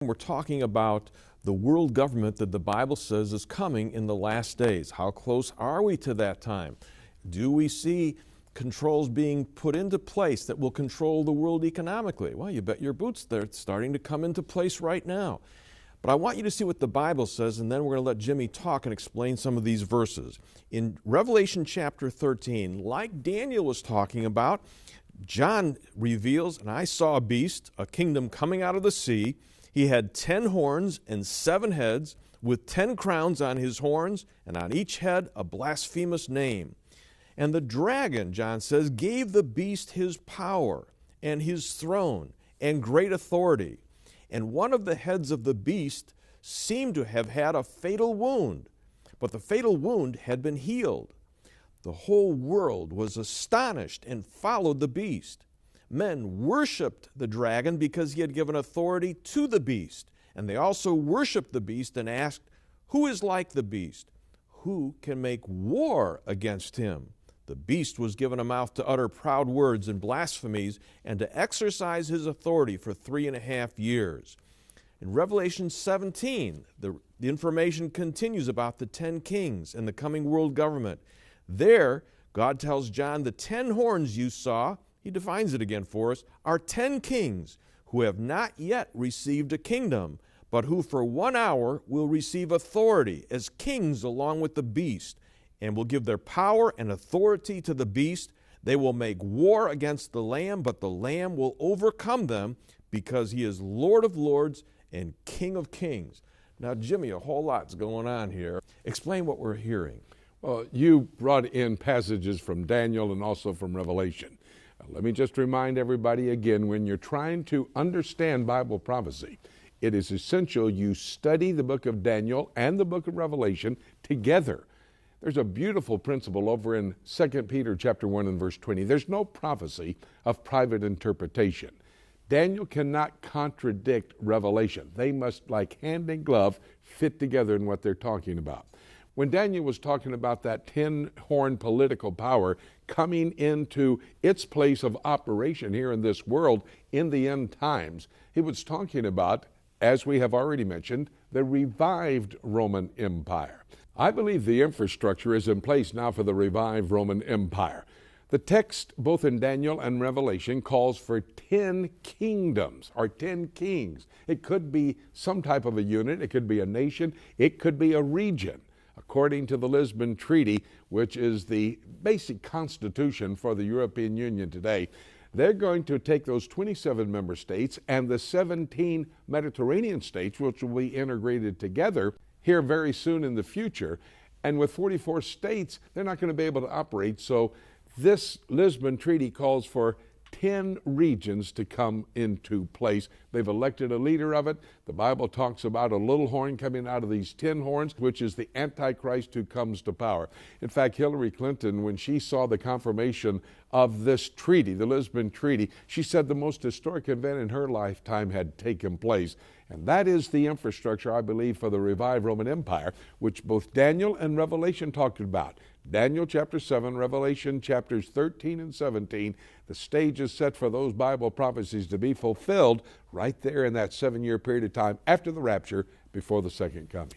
We're talking about the world government that the Bible says is coming in the last days. How close are we to that time? Do we see controls being put into place that will control the world economically? Well, you bet your boots they're starting to come into place right now. But I want you to see what the Bible says, and then we're going to let Jimmy talk and explain some of these verses. In Revelation chapter 13, like Daniel was talking about, John reveals, and I saw a beast, a kingdom coming out of the sea. He had 10 horns and 7 heads, with 10 crowns on his horns, and on each head a blasphemous name. And the dragon, John says, gave the beast his power and his throne and great authority. And one of the heads of the beast seemed to have had a fatal wound, but the fatal wound had been healed. The whole world was astonished and followed the beast. Men worshiped the dragon because he had given authority to the beast. And they also worshiped the beast and asked, "Who is like the beast? Who can make war against him?" The beast was given a mouth to utter proud words and blasphemies and to exercise his authority for 3.5 years. In Revelation 17, the information continues about the 10 kings and the coming world government. There, God tells John, the 10 horns you saw, he defines it again for us, are 10 kings who have not yet received a kingdom, but who for 1 hour will receive authority as kings along with the beast, and will give their power and authority to the beast. They will make war against the Lamb, but the Lamb will overcome them because he is Lord of lords and King of kings. Now, Jimmy, a whole lot's going on here. Explain what we're hearing. Well, you brought in passages from Daniel and also from Revelation. Let me just remind everybody again, when you're trying to understand Bible prophecy, it is essential you study the book of Daniel and the book of Revelation together. There's a beautiful principle over in 2 Peter chapter 1 and verse 20. There's no prophecy of private interpretation. Daniel cannot contradict Revelation. They must, like hand and glove, fit together in what they're talking about. When Daniel was talking about that 10-horn political power coming into its place of operation here in this world in the end times, he was talking about, as we have already mentioned, the revived Roman Empire. I believe the infrastructure is in place now for the revived Roman Empire. The text, both in Daniel and Revelation, calls for 10 kingdoms, or 10 kings. It could be some type of a unit, it could be a nation, it could be a region. According to the Lisbon Treaty, which is the basic constitution for the European Union today, they're going to take those 27 member states and the 17 Mediterranean states, which will be integrated together here very soon in the future. And with 44 states, they're not going to be able to operate. So this Lisbon Treaty calls for 10 regions to come into place. They've elected a leader of it. The Bible talks about a little horn coming out of these 10 horns, which is the Antichrist who comes to power. In fact, Hillary Clinton, when she saw the confirmation of this treaty, the Lisbon Treaty, she said the most historic event in her lifetime had taken place. And that is the infrastructure, I believe, for the revived Roman Empire, which both Daniel and Revelation talked about. Daniel chapter 7, Revelation chapters 13 and 17, the stage is set for those Bible prophecies to be fulfilled right there in that 7-year period of time after the rapture, before the second coming.